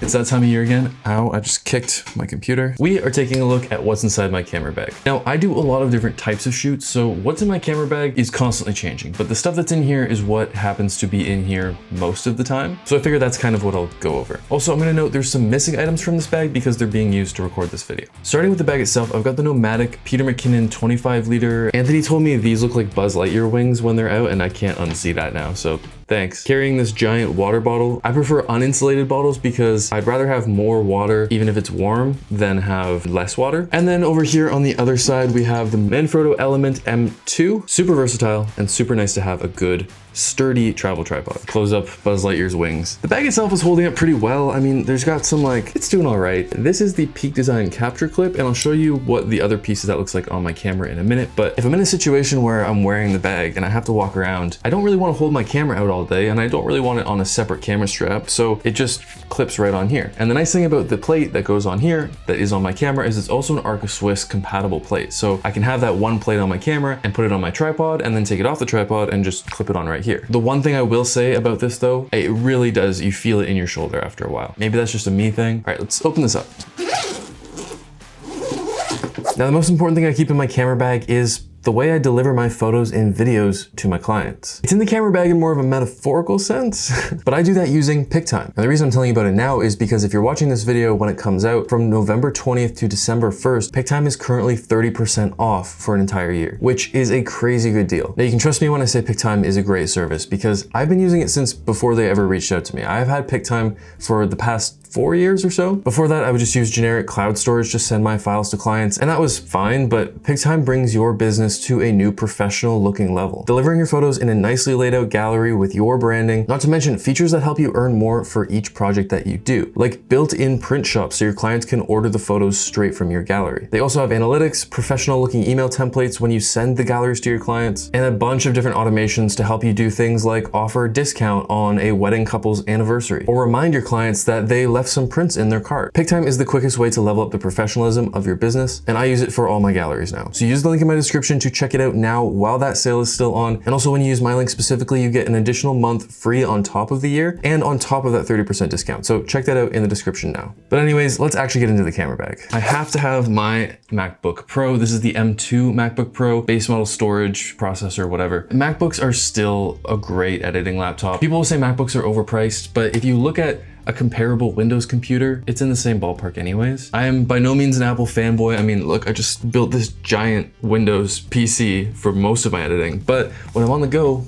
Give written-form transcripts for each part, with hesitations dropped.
It's that time of year again. Ow, I just kicked my computer. We are taking a look at what's inside my camera bag. Now, I do a lot of different types of shoots, so what's in my camera bag is constantly changing, but the stuff that's in here is what happens to be in here most of the time. So I figure that's kind of what I'll go over. Also, I'm gonna note there's some missing items from this bag because they're being used to record this video. Starting with the bag itself, I've got the Nomadic Peter McKinnon 25 liter. Anthony told me these look like Buzz Lightyear wings when they're out, and I can't unsee that now, so thanks. Carrying this giant water bottle. I prefer uninsulated bottles because I'd rather have more water, even if it's warm, than have less water. And then over here on the other side, we have the Manfrotto Element M2. Super versatile and super nice to have a good sturdy travel tripod. Close up Buzz Lightyear's wings. The bag itself is holding up pretty well. I mean, there's got some it's doing all right. This is the Peak Design capture clip, and I'll show you what the other pieces that looks like on my camera in a minute. But if I'm in a situation where I'm wearing the bag and I have to walk around, I don't really want to hold my camera out all day, and I don't really want it on a separate camera strap, so it just clips right on here. And the nice thing about the plate that goes on here, that is on my camera, is it's also an Arca Swiss compatible plate. So I can have that one plate on my camera and put it on my tripod and then take it off the tripod and just clip it on right here. The one thing I will say about this though, it really does, you feel it in your shoulder after a while. Maybe that's just a me thing. All right, let's open this up. Now, the most important thing I keep in my camera bag is the way I deliver my photos and videos to my clients. It's in the camera bag in more of a metaphorical sense, but I do that using PicTime. And the reason I'm telling you about it now is because if you're watching this video when it comes out, from November 20th to December 1st, PicTime is currently 30% off for an entire year, which is a crazy good deal. Now, you can trust me when I say PicTime is a great service because I've been using it since before they ever reached out to me. I've had PicTime for the past 4 years or so. Before that, I would just use generic cloud storage to send my files to clients, and that was fine, but PicTime brings your business to a new professional looking level. Delivering your photos in a nicely laid out gallery with your branding, not to mention features that help you earn more for each project that you do, like built-in print shops so your clients can order the photos straight from your gallery. They also have analytics, professional looking email templates when you send the galleries to your clients, and a bunch of different automations to help you do things like offer a discount on a wedding couple's anniversary, or remind your clients that they left some prints in their cart. PicTime is the quickest way to level up the professionalism of your business, and I use it for all my galleries now. So use the link in my description to check it out now while that sale is still on. And also when you use my link specifically, you get an additional month free on top of the year and on top of that 30% discount. So check that out in the description now. But anyways, let's actually get into the camera bag. I have to have my MacBook Pro. This is the M2 MacBook Pro, base model storage, processor, whatever. MacBooks are still a great editing laptop. People will say MacBooks are overpriced, but if you look at a comparable Windows computer, it's in the same ballpark anyways. I am by no means an Apple fanboy. I mean, look, I just built this giant Windows PC for most of my editing, but when I'm on the go,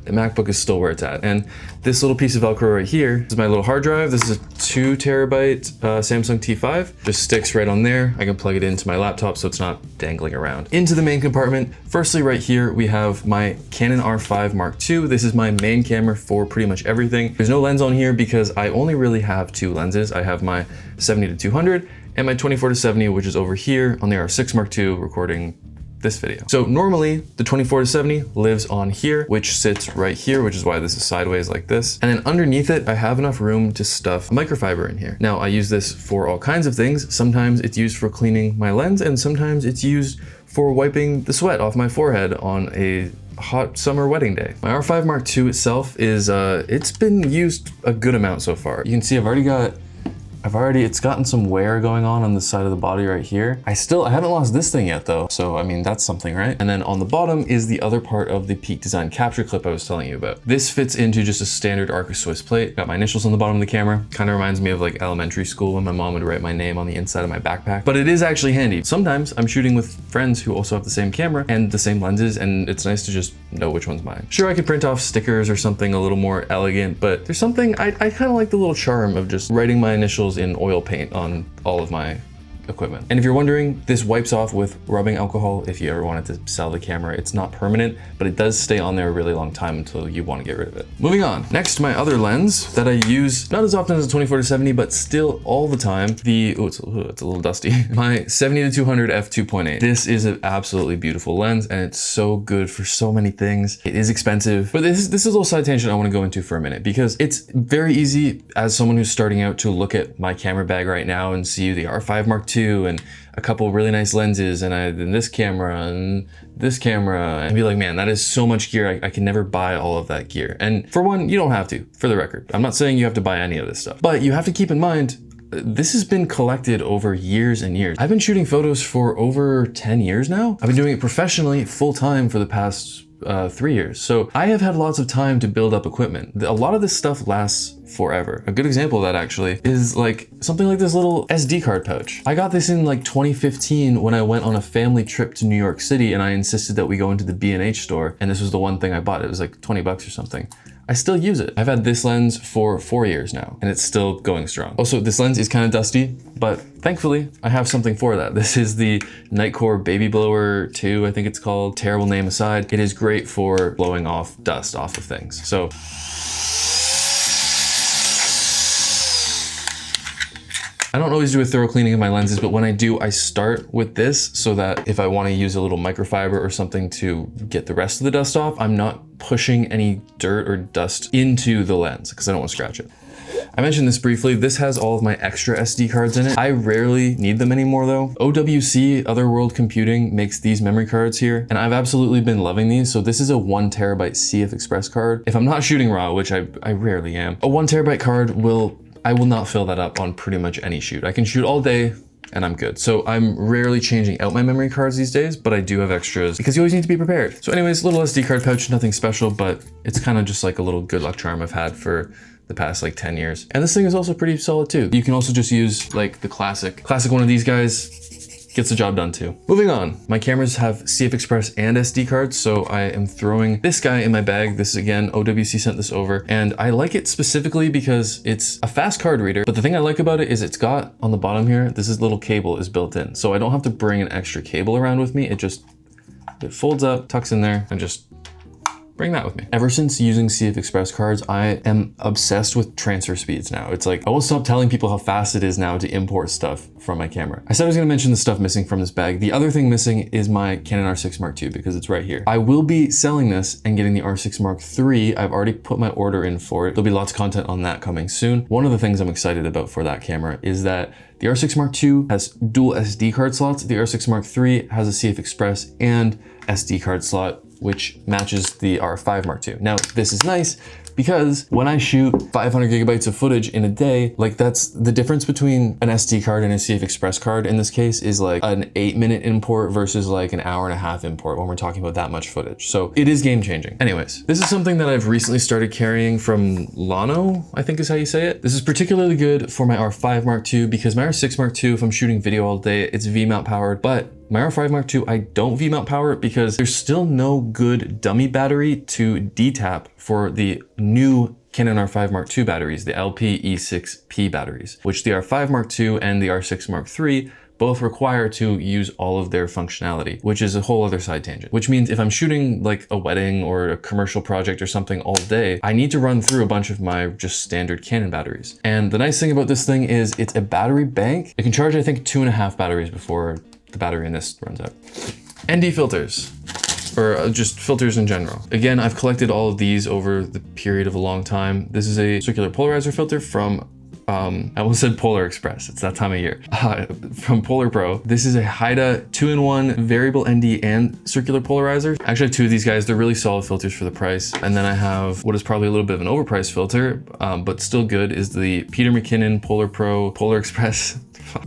the MacBook is still where it's at. And this little piece of Velcro right here is my little hard drive. This is a 2 terabyte Samsung T5. Just sticks right on there. I can plug it into my laptop so it's not dangling around. Into the main compartment. Firstly, right here, we have my Canon R5 Mark II. This is my main camera for pretty much everything. There's no lens on here because I only really have 2 lenses. I have my 70-200 and my 24-70, which is over here on the R6 Mark II recording this video. So normally the 24-70 lives on here, which sits right here, which is why this is sideways like this. And then underneath it, I have enough room to stuff microfiber in here. Now I use this for all kinds of things. Sometimes it's used for cleaning my lens, and sometimes it's used for wiping the sweat off my forehead on a hot summer wedding day. My R5 Mark II itself is, it's been used a good amount so far. You can see it's gotten some wear going on the side of the body right here. I haven't lost this thing yet though. So, I mean, that's something, right? And then on the bottom is the other part of the Peak Design capture clip I was telling you about. This fits into just a standard Arca Swiss plate. Got my initials on the bottom of the camera. Kind of reminds me of like elementary school when my mom would write my name on the inside of my backpack, but it is actually handy. Sometimes I'm shooting with friends who also have the same camera and the same lenses, and it's nice to just know which one's mine. Sure, I could print off stickers or something a little more elegant, but there's something, I kind of like the little charm of just writing my initials in oil paint on all of my equipment. And if you're wondering, this wipes off with rubbing alcohol if you ever wanted to sell the camera. It's not permanent, but it does stay on there a really long time until you want to get rid of it. Moving on. Next, my other lens that I use not as often as the 24-70, but still all the time. It's a little dusty. My 70-200 f2.8. This is an absolutely beautiful lens, and it's so good for so many things. It is expensive, but this is a little side tangent I want to go into for a minute, because it's very easy as someone who's starting out to look at my camera bag right now and see the R5 Mark II II and a couple really nice lenses and this camera and this camera, and be like, man, that is so much gear. I can never buy all of that gear. And for one, you don't have to, for the record. I'm not saying you have to buy any of this stuff, but you have to keep in mind, this has been collected over years and years. I've been shooting photos for over 10 years now. I've been doing it professionally full time for the past 3 years. So I have had lots of time to build up equipment. A lot of this stuff lasts forever. A good example of that actually is like something like this little SD card pouch. I got this in like 2015 when I went on a family trip to New York City and I insisted that we go into the B&H store, and this was the one thing I bought. It was like 20 bucks or something. I still use it. I've had this lens for 4 years now and it's still going strong. Also, this lens is kind of dusty, but thankfully I have something for that. This is the Nitecore Baby Blower 2, I think it's called. Terrible name aside, it is great for blowing off dust off of things. So I don't always do a thorough cleaning of my lenses, but when I do, I start with this so that if I want to use a little microfiber or something to get the rest of the dust off, I'm not pushing any dirt or dust into the lens because I don't want to scratch it. I mentioned this briefly. This has all of my extra SD cards in it. I rarely need them anymore though. OWC, Otherworld Computing, makes these memory cards here, and I've absolutely been loving these. So this is a 1 terabyte CF Express card. If I'm not shooting RAW, which I rarely am, a 1 terabyte card I will not fill that up on pretty much any shoot. I can shoot all day and I'm good. So I'm rarely changing out my memory cards these days, but I do have extras because you always need to be prepared. So anyways, little SD card pouch, nothing special, but it's kind of just like a little good luck charm I've had for the past like 10 years. And this thing is also pretty solid too. You can also just use like the classic one of these guys. Gets the job done too. Moving on, my cameras have CF Express and SD cards, so I am throwing this guy in my bag. This is again, OWC sent this over, and I like it specifically because it's a fast card reader, but the thing I like about it is it's got on the bottom here, this is little cable is built in, so I don't have to bring an extra cable around with me. It folds up, tucks in there, and just bring that with me. Ever since using CF Express cards, I am obsessed with transfer speeds now. It's like, I won't stop telling people how fast it is now to import stuff from my camera. I said I was gonna mention the stuff missing from this bag. The other thing missing is my Canon R6 Mark II because it's right here. I will be selling this and getting the R6 Mark III. I've already put my order in for it. There'll be lots of content on that coming soon. One of the things I'm excited about for that camera is that the R6 Mark II has dual SD card slots. The R6 Mark III has a CF Express and SD card slot, which matches the R5 Mark II. Now, this is nice because when I shoot 500 gigabytes of footage in a day, like that's the difference between an SD card and a CF Express card in this case is like an 8-minute import versus like an hour-and-a-half import when we're talking about that much footage. So it is game changing. Anyways, this is something that I've recently started carrying from Lano, I think is how you say it. This is particularly good for my R5 Mark II because my R6 Mark II, if I'm shooting video all day, it's V-mount powered, but my R5 Mark II, I don't V-mount power it because there's still no good dummy battery to D-tap for the new Canon R5 Mark II batteries, the LP E6P batteries, which the R5 Mark II and the R6 Mark III both require to use all of their functionality, which is a whole other side tangent. Which means if I'm shooting like a wedding or a commercial project or something all day, I need to run through a bunch of my just standard Canon batteries. And the nice thing about this thing is it's a battery bank. It can charge, I think, 2.5 batteries before the battery in this runs out. ND filters, or just filters in general. Again, I've collected all of these over the period of a long time. This is a circular polarizer filter from, I almost said Polar Express, it's that time of year, from Polar Pro. This is a Haida 2-in-1 variable ND and circular polarizer. I actually have 2 of these guys. They're really solid filters for the price. And then I have what is probably a little bit of an overpriced filter, but still good, is the Peter McKinnon Polar Pro Polar Express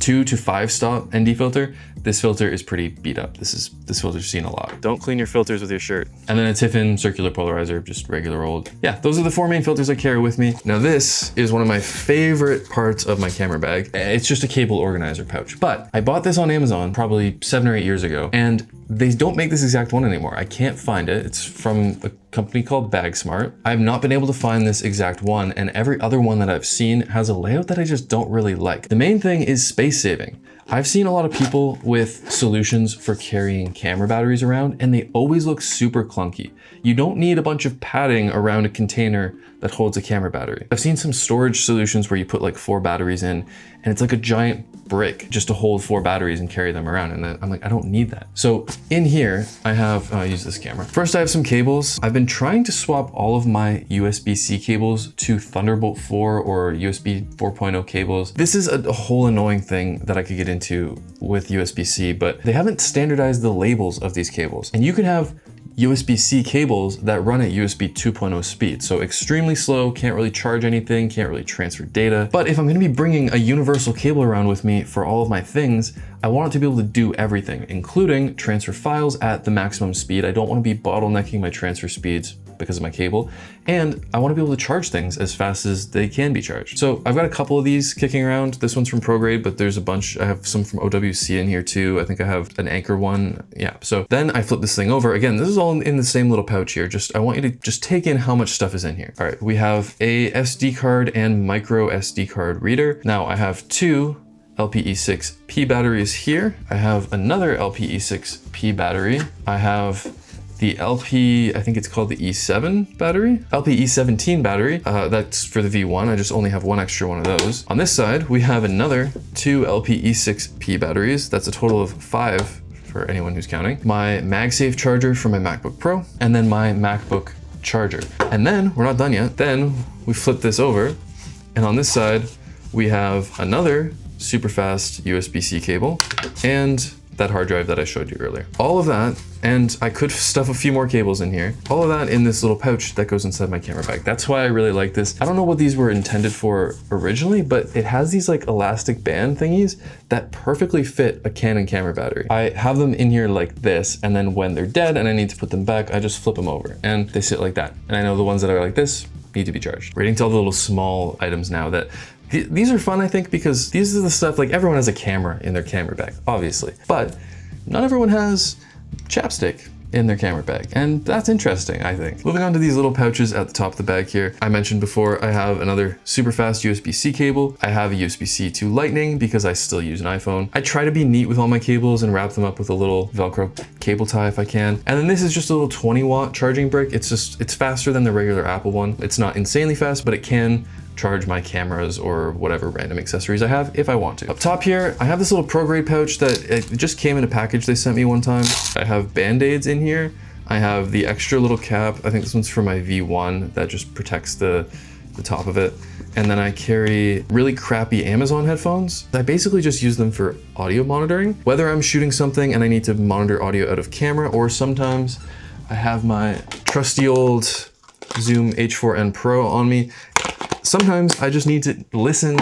2 to 5 stop ND filter. This filter is pretty beat up. This filter's seen a lot. Don't clean your filters with your shirt. And then a Tiffin circular polarizer, just regular old. Yeah, those are the 4 main filters I carry with me. Now this is one of my favorite parts of my camera bag. It's just a cable organizer pouch, but I bought this on Amazon probably 7 or 8 years ago, and they don't make this exact one anymore. I can't find it. It's from a company called BagSmart. I've not been able to find this exact one, and every other one that I've seen has a layout that I just don't really like. The main thing is space saving. I've seen a lot of people with solutions for carrying camera batteries around, and they always look super clunky. You don't need a bunch of padding around a container that holds a camera battery. I've seen some storage solutions where you put like 4 batteries in and it's like a giant brick just to hold 4 batteries and carry them around. And then I'm like, I don't need that. So in here I have, I'll use this camera. First I have some cables. I've been trying to swap all of my USB-C cables to Thunderbolt 4 or USB 4.0 cables. This is a whole annoying thing that I could get into with USB-C, but they haven't standardized the labels of these cables. And you can have USB-C cables that run at USB 2.0 speed. So extremely slow, can't really charge anything, can't really transfer data. But if I'm gonna be bringing a universal cable around with me for all of my things, I want it to be able to do everything, including transfer files at the maximum speed. I don't wanna be bottlenecking my transfer speeds because of my cable. And I wanna be able to charge things as fast as they can be charged. So I've got a couple of these kicking around. This one's from ProGrade, but there's a bunch. I have some from OWC in here too. I think I have an Anchor one. Yeah, so then I flip this thing over. Again, this is all in the same little pouch here. I want you to just take in how much stuff is in here. All right, we have a SD card and micro SD card reader. Now I have 2 LPE6P batteries here. I have another LPE6P battery. I have the I think it's called the E7 battery, LPE17 battery. That's for the V1. I just only have one extra one of those. On this side, we have another 2 LPE6P batteries. That's a total of 5 for anyone who's counting. My MagSafe charger for my MacBook Pro, and then my MacBook charger. And then we're not done yet. Then we flip this over, and on this side, we have another super fast USB-C cable and that hard drive that I showed you earlier. All of that, and I could stuff a few more cables in here, all of that in this little pouch that goes inside my camera bag. That's why I really like this. I don't know what these were intended for originally, but it has these like elastic band thingies that perfectly fit a Canon camera battery. I have them in here like this, and then when they're dead and I need to put them back, I just flip them over and they sit like that. And I know the ones that are like this need to be charged. We're getting to all the little small items now that these are fun, I think, because these are the stuff, like everyone has a camera in their camera bag, obviously, but not everyone has chapstick in their camera bag. And that's interesting, I think. Moving on to these little pouches at the top of the bag here. I mentioned before, I have another super fast USB-C cable. I have a USB-C to Lightning because I still use an iPhone. I try to be neat with all my cables and wrap them up with a little Velcro cable tie if I can. And then this is just a little 20-watt charging brick. It's faster than the regular Apple one. It's not insanely fast, but it can charge my cameras or whatever random accessories I have if I want to. Up top here, I have this little ProGrade pouch that it just came in a package they sent me one time. I have Band-Aids in here. I have the extra little cap. I think this one's for my V1 that just protects the top of it. And then I carry really crappy Amazon headphones. I basically just use them for audio monitoring. Whether I'm shooting something and I need to monitor audio out of camera, or sometimes I have my trusty old Zoom H4n Pro on me. Sometimes I just need to listen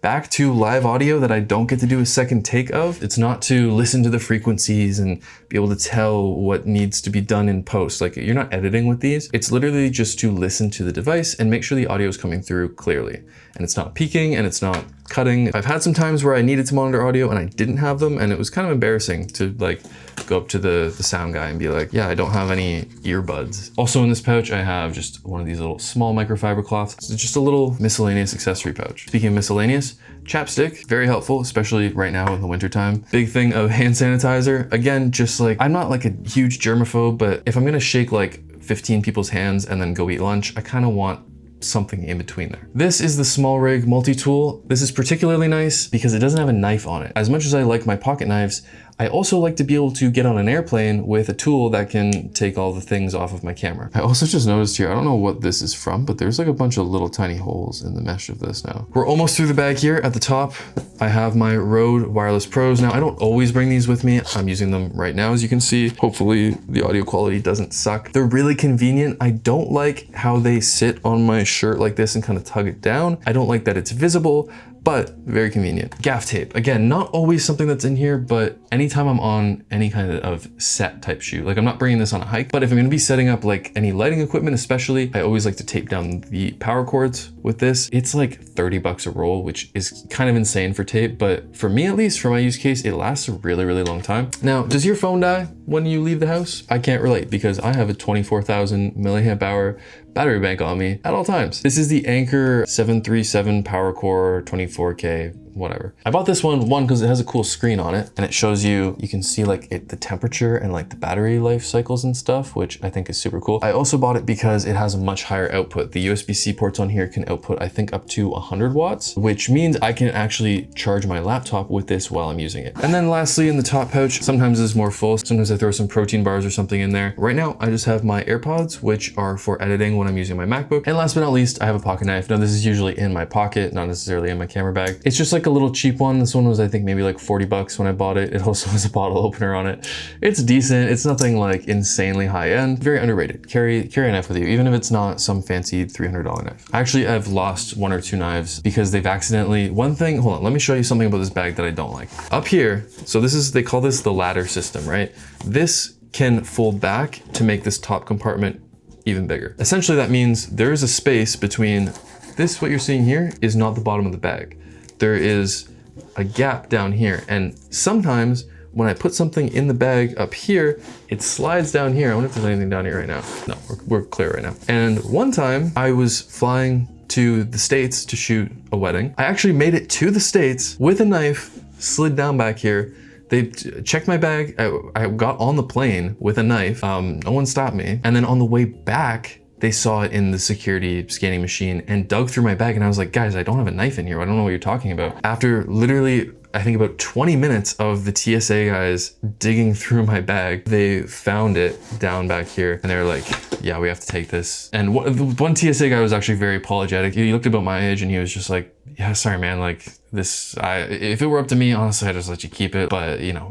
back to live audio that I don't get to do a second take of. It's not to listen to the frequencies and be able to tell what needs to be done in post. Like, you're not editing with these. It's literally just to listen to the device and make sure the audio is coming through clearly. And it's not peaking and it's not cutting. I've had some times where I needed to monitor audio and I didn't have them, and it was kind of embarrassing to like go up to the sound guy and be like, yeah, I don't have any earbuds. Also in this pouch, I have just one of these little small microfiber cloths. It's just a little miscellaneous accessory pouch. Speaking of miscellaneous, chapstick, very helpful, especially right now in the wintertime. Big thing of hand sanitizer. Again, just like, I'm not like a huge germaphobe, but if I'm gonna shake like 15 people's hands and then go eat lunch, I kind of want something in between there. This is the SmallRig multi-tool. This is particularly nice because it doesn't have a knife on it. As much as I like my pocket knives, I also like to be able to get on an airplane with a tool that can take all the things off of my camera. I also just noticed here, I don't know what this is from, but there's like a bunch of little tiny holes in the mesh of this now. We're almost through the bag here. At the top, I have my Rode Wireless Pros. Now, I don't always bring these with me. I'm using them right now, as you can see. Hopefully the audio quality doesn't suck. They're really convenient. I don't like how they sit on my shirt like this and kind of tug it down. I don't like that it's visible, but very convenient. Gaff tape. Again, not always something that's in here, but anytime I'm on any kind of set type shoot, like I'm not bringing this on a hike, but if I'm gonna be setting up like any lighting equipment especially, I always like to tape down the power cords with this. It's like 30 bucks a roll, which is kind of insane for tape, but for me at least, for my use case, it lasts a really, really long time. Now, does your phone die when you leave the house? I can't relate because I have a 24,000 milliamp hour battery bank on me at all times. This is the Anker 737 PowerCore 24K whatever. I bought this one because it has a cool screen on it and it shows you can see like the temperature and like the battery life cycles and stuff, which I think is super cool. I also bought it because it has a much higher output. The USB-C ports on here can output, I think, up to 100 watts, which means I can actually charge my laptop with this while I'm using it. And then lastly, in the top pouch, sometimes it's more full. Sometimes I throw some protein bars or something in there. Right now, I just have my AirPods, which are for editing when I'm using my MacBook. And last but not least, I have a pocket knife. Now, this is usually in my pocket, not necessarily in my camera bag. It's just like a little cheap one. This one was, I think, maybe like 40 bucks when I bought it. It also has a bottle opener on it. It's decent. It's nothing like insanely high end. Very underrated. Carry a knife with you, even if it's not some fancy $300 knife. Actually, I've lost 1 or 2 knives because they've accidentally, hold on, let me show you something about this bag that I don't like. Up here, so they call this the ladder system, right? This can fold back to make this top compartment even bigger. Essentially, that means there is a space between this, what you're seeing here, is not the bottom of the bag. There is a gap down here. And sometimes when I put something in the bag up here, it slides down here. I wonder if there's anything down here right now. No, we're clear right now. And one time I was flying to the States to shoot a wedding. I actually made it to the States with a knife, slid down back here. They checked my bag. I got on the plane with a knife. No one stopped me. And then on the way back, they saw it in the security scanning machine and dug through my bag. And I was like, guys, I don't have a knife in here. I don't know what you're talking about. After literally, I think about 20 minutes of the TSA guys digging through my bag, they found it down back here. And they were like, yeah, we have to take this. And one TSA guy was actually very apologetic. He looked about my age and he was just like, yeah, sorry, man. Like this, if it were up to me, honestly, I'd just let you keep it. But you know,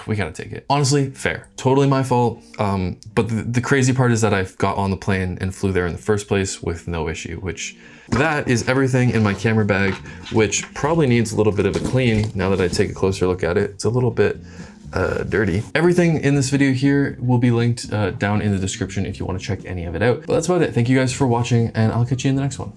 we gotta take it. Honestly, fair. Totally my fault. But the crazy part is that I got on the plane and flew there in the first place with no issue, which that is everything in my camera bag, which probably needs a little bit of a clean now that I take a closer look at it. It's a little bit dirty. Everything in this video here will be linked down in the description if you want to check any of it out. But that's about it. Thank you guys for watching and I'll catch you in the next one.